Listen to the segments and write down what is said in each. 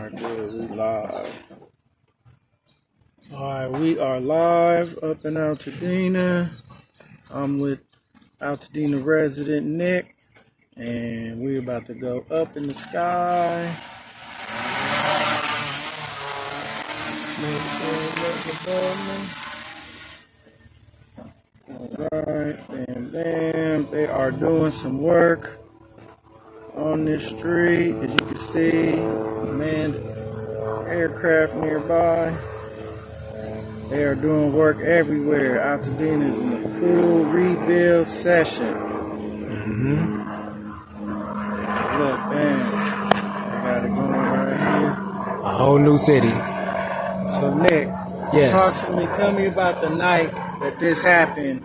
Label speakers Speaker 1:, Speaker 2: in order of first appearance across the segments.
Speaker 1: Alright, good. We live. Alright, we are live up in Altadena. I'm with Altadena resident Nick, and we're about to go up in the sky. Alright, bam, bam. They are doing some work on this street, as you can see. Manned aircraft nearby. They are doing work everywhere. Altadena is in a full rebuild session. So look, bam. I got it going right here.
Speaker 2: A whole new city.
Speaker 1: So Nick,
Speaker 2: Yes.
Speaker 1: talk to me. Tell me about the night that this happened.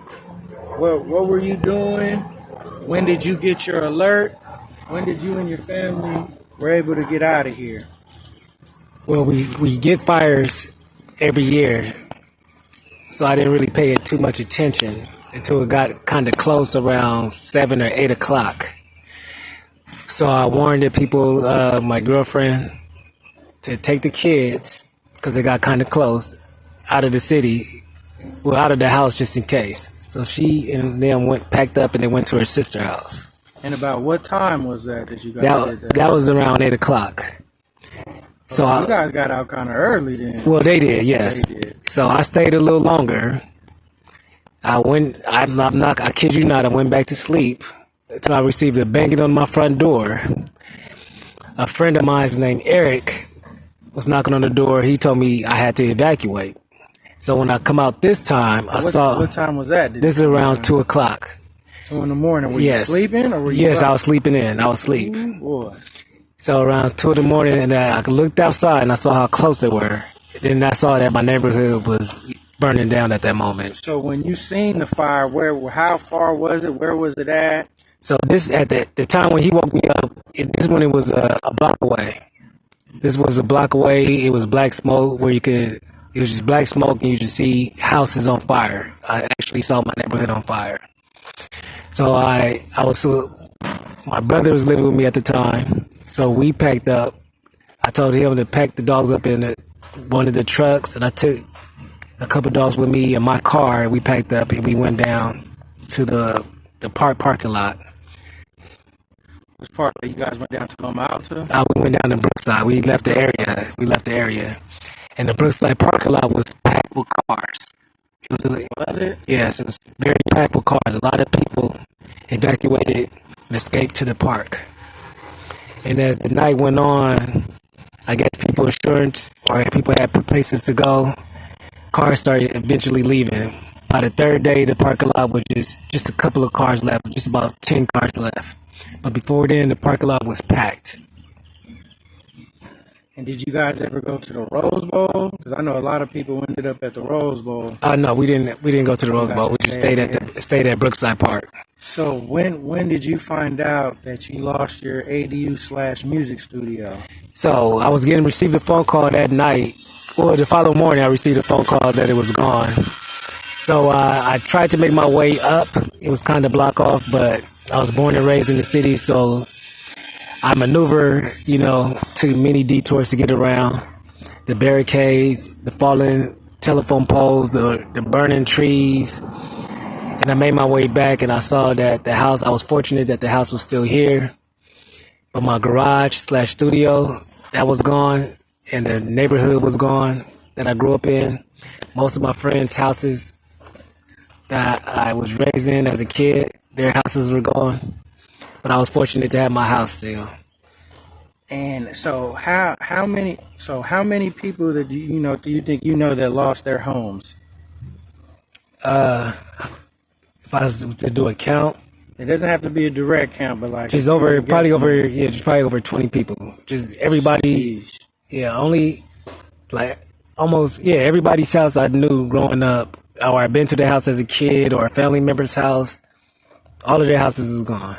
Speaker 1: What were you doing? When did you get your alert? When did you and your family were able to get out of here?
Speaker 2: Well, we get fires every year, so I didn't really pay it too much attention until it got kind of close around 7 or 8 o'clock. So I warned the people, my girlfriend, to take the kids, because they got kind of close, out of the city, well, out of the house just in case. So she and them packed up and they went to her sister's house.
Speaker 1: And about what time was that you guys did that?
Speaker 2: That was around 8 o'clock. So
Speaker 1: you guys got out kind of early then.
Speaker 2: Well, they did, yes.
Speaker 1: They did.
Speaker 2: So I stayed a little longer. I kid you not, I went back to sleep until I received a banging on my front door. A friend of mine named Eric was knocking on the door. He told me I had to evacuate. So when I come out this time, I saw...
Speaker 1: What time was that?
Speaker 2: This is around 2 o'clock.
Speaker 1: 2 in the morning. Were you sleeping? Or were you
Speaker 2: Yes,
Speaker 1: up?
Speaker 2: I was sleeping in. I was asleep.
Speaker 1: Ooh, boy.
Speaker 2: So around 2 in the morning, and I looked outside and I saw how close they were. Then I saw that my neighborhood was burning down at that moment.
Speaker 1: So when you seen the fire, how far was it? Where was it at?
Speaker 2: So this at the time when he woke me up, this when it was a block away. This was a block away. It was black smoke it was just black smoke and you just see houses on fire. I actually saw my neighborhood on fire. So my brother was living with me at the time. So we packed up. I told him to pack the dogs up in one of the trucks, and I took a couple of dogs with me in my car. We packed up and we went down to the parking lot.
Speaker 1: Which part you guys went down to come out to?
Speaker 2: We went down to Brookside. We left the area. And the Brookside parking lot was packed with cars.
Speaker 1: Was it?
Speaker 2: Yes, it was very packed with cars. A lot of people evacuated and escaped to the park. And as the night went on, I guess people had places to go. Cars started eventually leaving. By the third day, the parking lot was just a couple of cars left, just about 10 cars left. But before then, the parking lot was packed.
Speaker 1: And did you guys ever go to the Rose Bowl? Because I know a lot of people ended up at the Rose Bowl.
Speaker 2: No, we didn't go to the Rose Bowl. We just stayed at Brookside Park.
Speaker 1: So when did you find out that you lost your ADU/music studio?
Speaker 2: So I received a phone call that night. Well, the following morning I received a phone call that it was gone. So I tried to make my way up. It was kind of blocked off, but I was born and raised in the city, so I maneuver, took many detours to get around. The barricades, the fallen telephone poles, the burning trees. And I made my way back and I saw that I was fortunate that the house was still here. But my garage/studio, that was gone. And the neighborhood was gone that I grew up in. Most of my friends' houses that I was raised in as a kid, their houses were gone. But I was fortunate to have my house still.
Speaker 1: And so how many people do you think that lost their homes?
Speaker 2: If I was to do a count,
Speaker 1: it doesn't have to be a direct count, but like
Speaker 2: just probably over 20 people. Just everybody. Yeah, only like almost everybody's house I knew growing up, or I've been to the house as a kid, or a family member's house. All of their houses is gone.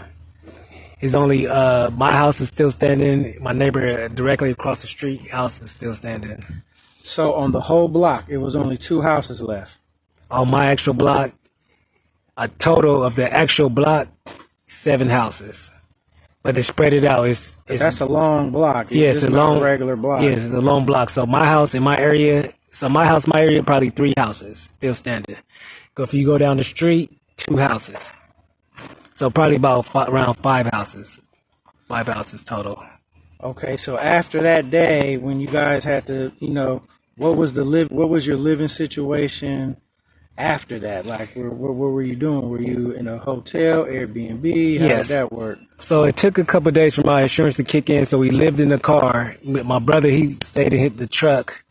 Speaker 2: It's only my house is still standing. My neighbor directly across the street house is still standing.
Speaker 1: So on the whole block, it was only 2 houses left.
Speaker 2: On my actual block, a total of the actual block, 7 houses. but they spread it out.
Speaker 1: That's a long block.
Speaker 2: Yeah,
Speaker 1: it's
Speaker 2: a
Speaker 1: not
Speaker 2: long
Speaker 1: a regular block.
Speaker 2: Yeah, it's a long block. So my house in my area, my area, probably 3 houses still standing. If you go down the street, 2 houses. So probably about around 5 houses. 5 houses total.
Speaker 1: Okay, so after that day, when you guys had to, what was your living situation after that? Like, what were you doing? Were you in a hotel, Airbnb? How
Speaker 2: Yes.
Speaker 1: did that work?
Speaker 2: So it took a couple of days for my insurance to kick in. So we lived in the car. My brother, he stayed and hit the truck.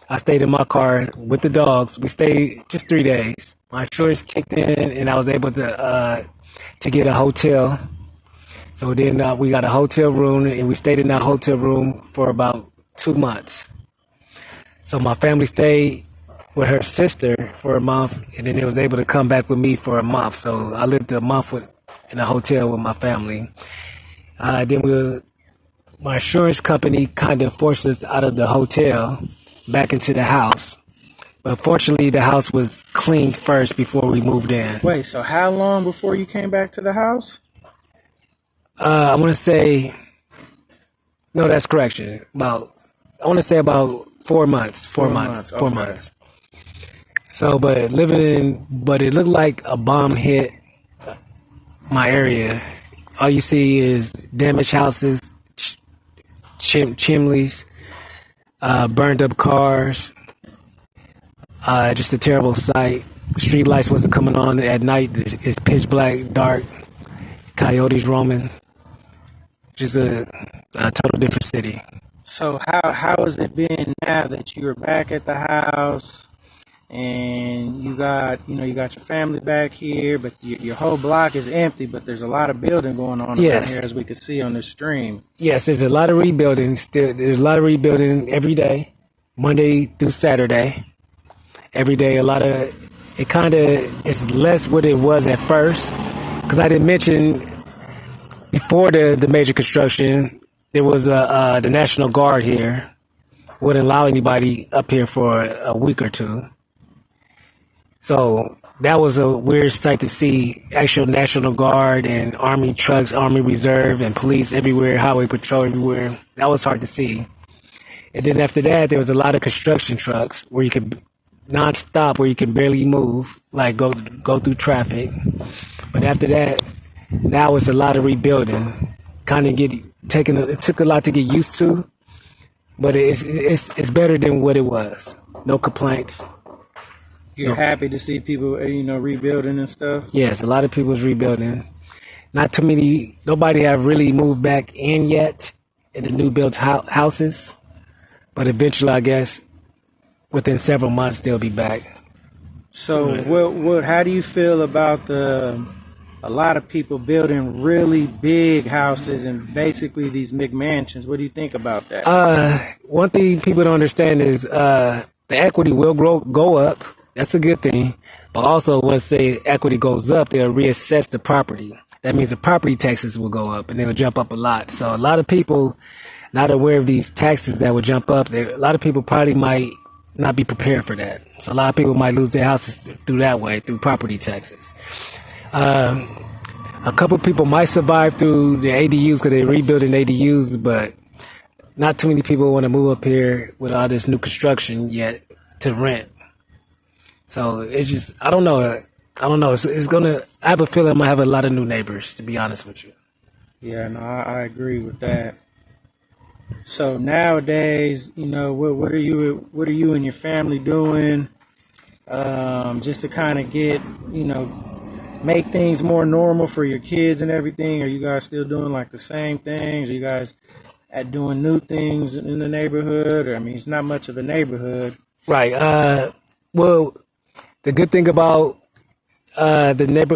Speaker 2: I stayed in my car with the dogs. We stayed just 3 days. My insurance kicked in, and I was able to get a hotel. So then we got a hotel room, and we stayed in that hotel room for about 2 months. So my family stayed with her sister for a month, and then they was able to come back with me for a month. So I lived a month in a hotel with my family. My insurance company kind of forced us out of the hotel back into the house. But fortunately, the house was cleaned first before we moved in.
Speaker 1: Wait, so how long before you came back to the house?
Speaker 2: I want to say, no, that's correction. I want to say about 4 months. 4 months. 4
Speaker 1: Okay.
Speaker 2: months. So, but it looked like a bomb hit my area. All you see is damaged houses, chimneys, burned up cars. Just a terrible sight. Street lights wasn't coming on at night. It's pitch black, dark. Coyotes roaming. Just a total different city.
Speaker 1: So how has it been now that you're back at the house and you got your family back here, but your whole block is empty, but there's a lot of building going on around here, as we can see on the stream.
Speaker 2: Yes, there's a lot of rebuilding still. There's a lot of rebuilding every day, Monday through Saturday. Every day, it's less what it was at first. Because I didn't mention, before the major construction, there was the National Guard here. Wouldn't allow anybody up here for a week or two. So that was a weird sight to see. Actual National Guard and Army trucks, Army Reserve, and police everywhere, highway patrol everywhere. That was hard to see. And then after that, there was a lot of construction trucks where you could non-stop, where you can barely move, like go through traffic. But after that, now it's a lot of rebuilding. It took a lot to get used to, but it's better than what it was. No complaints.
Speaker 1: You're happy to see people, rebuilding and stuff?
Speaker 2: Yes, a lot of people's rebuilding. Not too many, nobody have really moved back in yet in the new built houses, but eventually, I guess, within several months, they'll be back.
Speaker 1: So how do you feel about a lot of people building really big houses and basically these McMansions? What do you think about that?
Speaker 2: One thing people don't understand is the equity will go up. That's a good thing. But also, once the equity goes up, they'll reassess the property. That means the property taxes will go up, and they will jump up a lot. So a lot of people not aware of these taxes that will jump up. A lot of people probably might not be prepared for that. So a lot of people might lose their houses through that way, through property taxes. A couple people might survive through the ADUs because they're rebuilding ADUs, but not too many people want to move up here with all this new construction yet to rent. So it's just, I don't know. I have a feeling I might have a lot of new neighbors, to be honest with you.
Speaker 1: Yeah, no, I agree with that. So nowadays, what are you and your family doing, just to kind of get, make things more normal for your kids and everything? Are you guys still doing like the same things? Are you guys doing new things in the neighborhood? It's not much of a neighborhood.
Speaker 2: Right. Well, the good thing about Altadena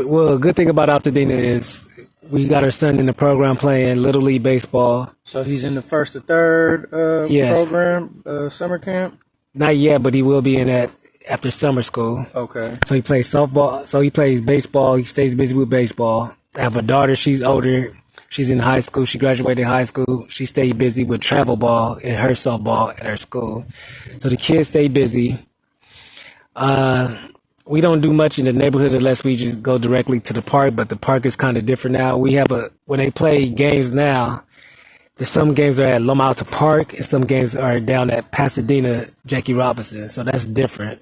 Speaker 2: is we got our son in the program playing Little League baseball.
Speaker 1: So he's in the first to third program, summer camp?
Speaker 2: Not yet, but he will be in that after summer school.
Speaker 1: Okay.
Speaker 2: So he plays softball. So he plays baseball. He stays busy with baseball. I have a daughter. She's older. She's in high school. She graduated high school. She stayed busy with travel ball and her softball at her school. So the kids stay busy. we don't do much in the neighborhood unless we just go directly to the park. But the park is kind of different now. We have when they play games now, some games are at Loma Alta Park and some games are down at Pasadena Jackie Robinson. So that's different.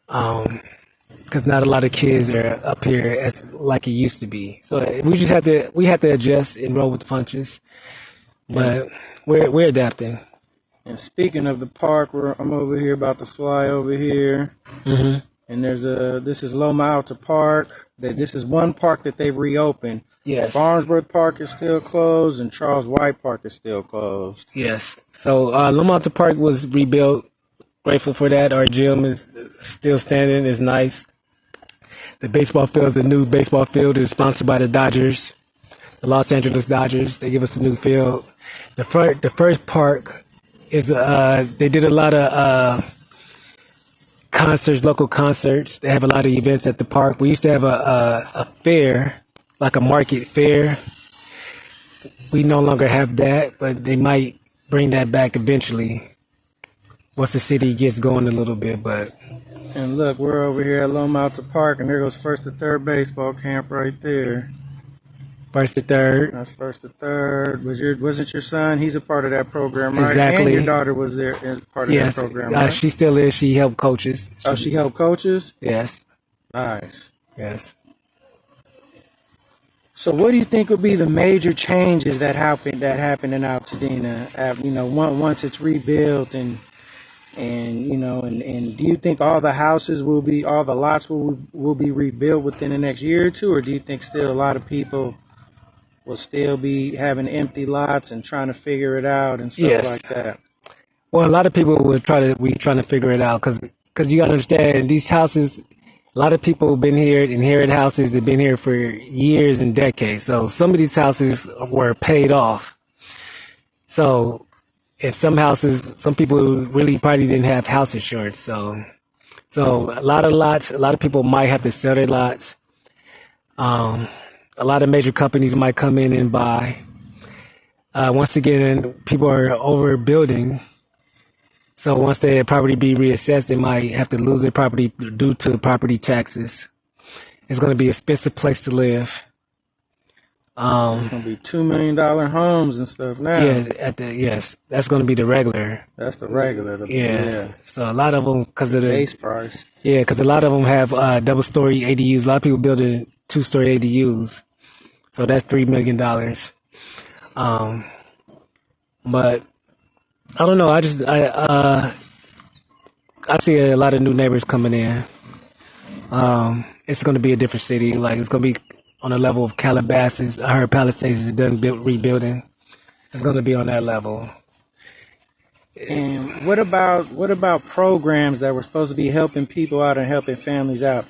Speaker 2: Because not a lot of kids are up here as like it used to be. So we have to adjust and roll with the punches. But we're adapting.
Speaker 1: And speaking of the park, I'm over here about to fly over here.
Speaker 2: Mm-hmm.
Speaker 1: And this is Loma Alta Park. This is one park that they've reopened.
Speaker 2: Yes.
Speaker 1: Farnsworth Park is still closed, and Charles White Park is still closed.
Speaker 2: Yes. So Loma Alta Park was rebuilt. Grateful for that. Our gym is still standing. It's nice. The baseball field is a new baseball field. It's sponsored by the Dodgers, the Los Angeles Dodgers. They give us a new field. The first park is they did a lot of concerts, local concerts. They have a lot of events at the park. We used to have a fair, like a market fair. We no longer have that, but they might bring that back eventually once the city gets going a little bit.
Speaker 1: And look, we're over here at Loma Alta Park, and there goes first to third baseball camp right there.
Speaker 2: First to third.
Speaker 1: That's first to third. Wasn't your son? He's a part of that program, right?
Speaker 2: Exactly.
Speaker 1: And your daughter was there as part of that program, right?
Speaker 2: She still is. She helped coaches.
Speaker 1: She helped coaches?
Speaker 2: Yes.
Speaker 1: Nice.
Speaker 2: Yes.
Speaker 1: So what do you think would be the major changes that happen in Altadena, once it's rebuilt and do you think all the lots will be rebuilt within the next year or two, or do you think still a lot of people will still be having empty lots and trying to figure it out and stuff like that?
Speaker 2: Well, a lot of people will trying to figure it out because you got to understand these houses. A lot of people have been here, inherit houses. They've been here for years and decades. So some of these houses were paid off. So in some houses, some people really probably didn't have house insurance. So a lot of lots, a lot of people might have to sell their lots. A lot of major companies might come in and buy. Once again, people are overbuilding. So once their property be reassessed, they might have to lose their property due to property taxes. It's going to be an expensive place to live.
Speaker 1: It's going to be $2 million homes and stuff now.
Speaker 2: Yes, that's going to be the regular.
Speaker 1: That's the regular.
Speaker 2: Yeah. So a lot of them, because of the
Speaker 1: base price.
Speaker 2: Yeah, because a lot of them have double-story ADUs. A lot of people building two-story ADUs. So that's $3 million. But I don't know. I see a lot of new neighbors coming in. It's going to be a different city. Like it's going to be on the level of Calabasas. I heard Palisades is done rebuilding. It's going to be on that level.
Speaker 1: And what about programs that were supposed to be helping people out and helping families out?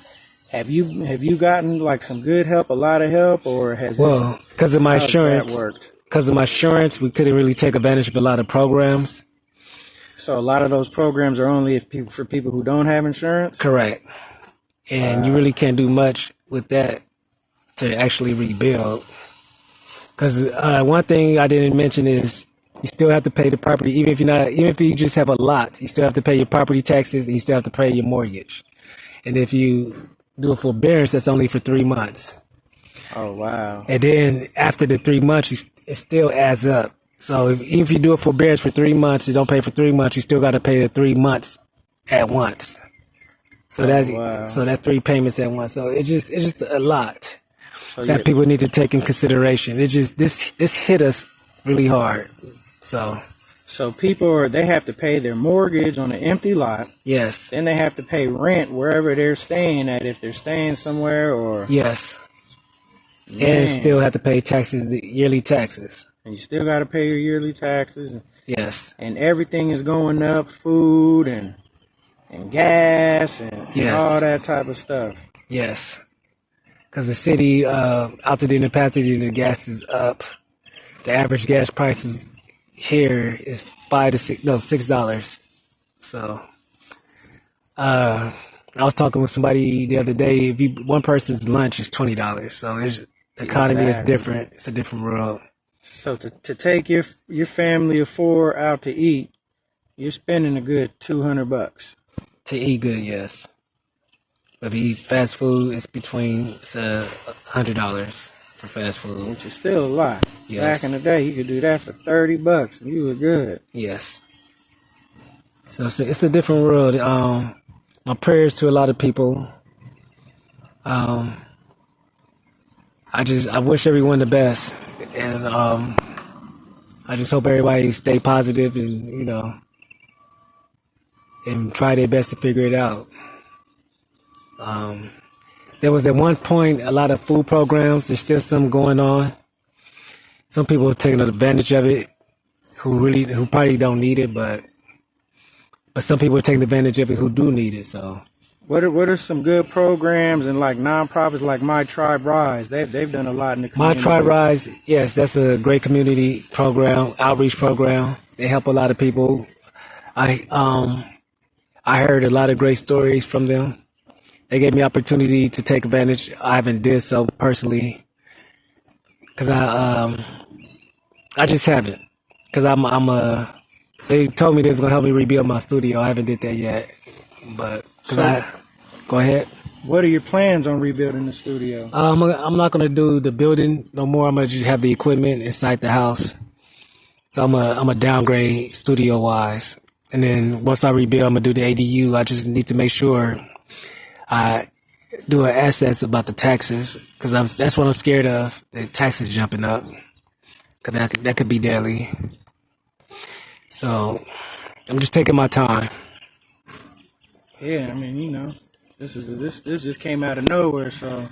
Speaker 1: Have you gotten like some good help, a lot of help, or
Speaker 2: because of my insurance? Because of my insurance, we couldn't really take advantage of a lot of programs.
Speaker 1: So a lot of those programs are only for people who don't have insurance?
Speaker 2: Correct. And you really can't do much with that to actually rebuild. Because one thing I didn't mention is you still have to pay the property, even if you just have a lot, you still have to pay your property taxes and you still have to pay your mortgage. And if you do a forbearance, that's only for 3 months.
Speaker 1: Oh, wow.
Speaker 2: And then after the 3 months, it still adds up. So even if you do a forbearance for 3 months, you don't pay for 3 months, you still got to pay the 3 months at once. So that's 3 payments at once. So it's just a lot that people need to take in consideration. This hit us really hard. So
Speaker 1: people they have to pay their mortgage on an empty lot.
Speaker 2: Yes.
Speaker 1: Then they have to pay rent wherever they're staying at, if they're staying somewhere or.
Speaker 2: Yes. Man. And still have to pay taxes, the yearly taxes.
Speaker 1: And you still got to pay your yearly taxes.
Speaker 2: Yes.
Speaker 1: And everything is going up, food and gas and all that type of stuff.
Speaker 2: Yes. Because the city, Altadena, Pasadena, the gas is up. The average gas prices here is $6. So, I was talking with somebody the other day. One person's lunch is $20. So the economy is different. It's a different world.
Speaker 1: So to take your family of 4 out to eat, you're spending a good $200
Speaker 2: to eat good. Yes. If you eat fast food, it's between $100 for fast food.
Speaker 1: which is still a lot.
Speaker 2: Yes.
Speaker 1: Back in the day, you could do that for $30 and you were good.
Speaker 2: Yes. So it's a different world. My prayers to a lot of people. I wish everyone the best, and I just hope everybody stay positive and and try their best to figure it out. There was at one point a lot of food programs. There's still some going on. Some people are taking advantage of it who probably don't need it, but some people are taking advantage of it who do need it. So
Speaker 1: What are some good programs and like nonprofits like My Tribe Rise? They've done a lot in the
Speaker 2: My
Speaker 1: community.
Speaker 2: Tribe Rise, yes, that's a great community program, outreach program. They help a lot of people. I heard a lot of great stories from them. They gave me opportunity to take advantage. I haven't did so personally because I just haven't, because they told me they was gonna help me rebuild my studio. I haven't did that yet, but go ahead.
Speaker 1: What are your plans on rebuilding the studio?
Speaker 2: I'm not gonna do the building no more. I'm gonna just have the equipment inside the house. So I'm a downgrade studio wise, and then once I rebuild, I'm gonna do the ADU. I just need to make sure I do an assess about the taxes, because that's what I'm scared of. The taxes jumping up, cause that could be deadly. So I'm just taking my time.
Speaker 1: Yeah, I mean, this just came out of nowhere, so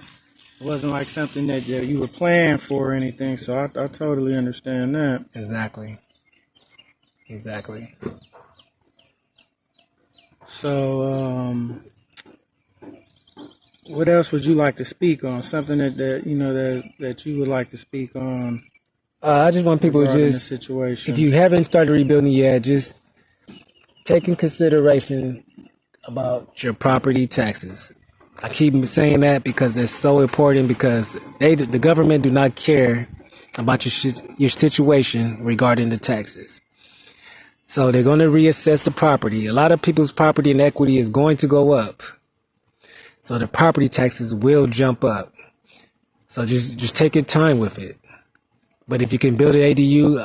Speaker 1: it wasn't like something that you were planning for or anything. So I totally understand that.
Speaker 2: Exactly.
Speaker 1: So what else would you like to speak on? Something that you would like to speak on
Speaker 2: I just want people to
Speaker 1: regarding the
Speaker 2: just,
Speaker 1: situation.
Speaker 2: if you haven't started rebuilding yet, just take in consideration about your property taxes. I keep saying that because it's so important, because the government do not care about your situation regarding the taxes. So they're going to reassess the property. A lot of people's property and equity is going to go up. So the property taxes will jump up. So just take your time with it. But if you can build an ADU,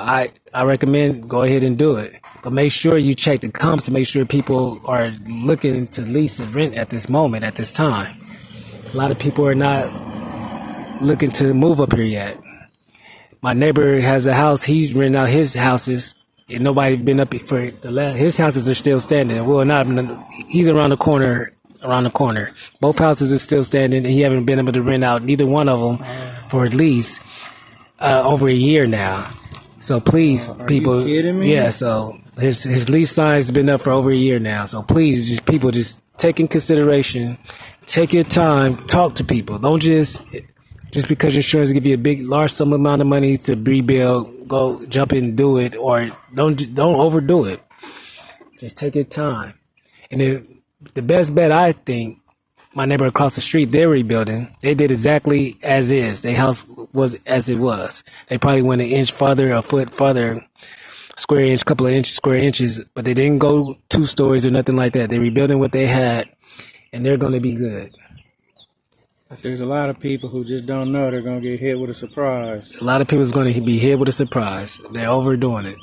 Speaker 2: I recommend go ahead and do it. But make sure you check the comps to make sure people are looking to lease and rent at this moment, at this time. A lot of people are not looking to move up here yet. My neighbor has a house. He's renting out his houses, and nobody been up for his houses are still standing. Well, he's around the corner. Both houses are still standing, and he haven't been able to rent out neither one of them for at least over a year now. So please, people,
Speaker 1: you kidding me?
Speaker 2: Yeah. So his lease sign's been up for over a year now. So please, just take in consideration, take your time, talk to people. Don't just because insurance give you a large sum amount of money to rebuild, go jump in and do it, or don't overdo it. Just take your time. And the best bet, I think, my neighbor across the street, they're rebuilding. They did exactly as is. Their house was as it was. They probably went an inch further, a foot further, couple of square inches, but they didn't go 2 stories or nothing like that. They're rebuilding what they had, and they're going to be good.
Speaker 1: But there's a lot of people who just don't know they're going to get hit with a surprise.
Speaker 2: A lot of people is going to be hit with a surprise. They're overdoing it.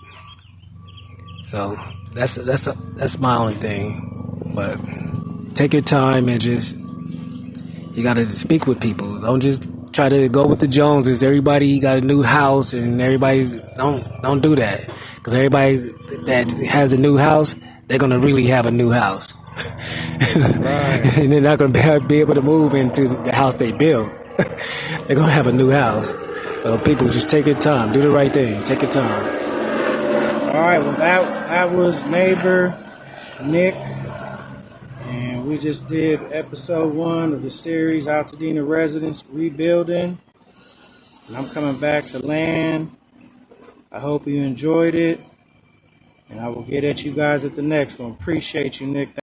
Speaker 2: So that's my only thing. But take your time and you got to speak with people. Don't just try to go with the Joneses. Everybody got a new house, and don't do that, because everybody that has a new house, they're gonna really have a new house,
Speaker 1: Right.
Speaker 2: and they're not gonna be able to move into the house they built. They're gonna have a new house. So people, just take your time. Do the right thing. Take your time.
Speaker 1: All right. Well, that was neighbor Nick. And we just did episode 1 of the series, Altadena Residents Rebuilding. And I'm coming back to land. I hope you enjoyed it. And I will get at you guys at the next one. Appreciate you, Nick.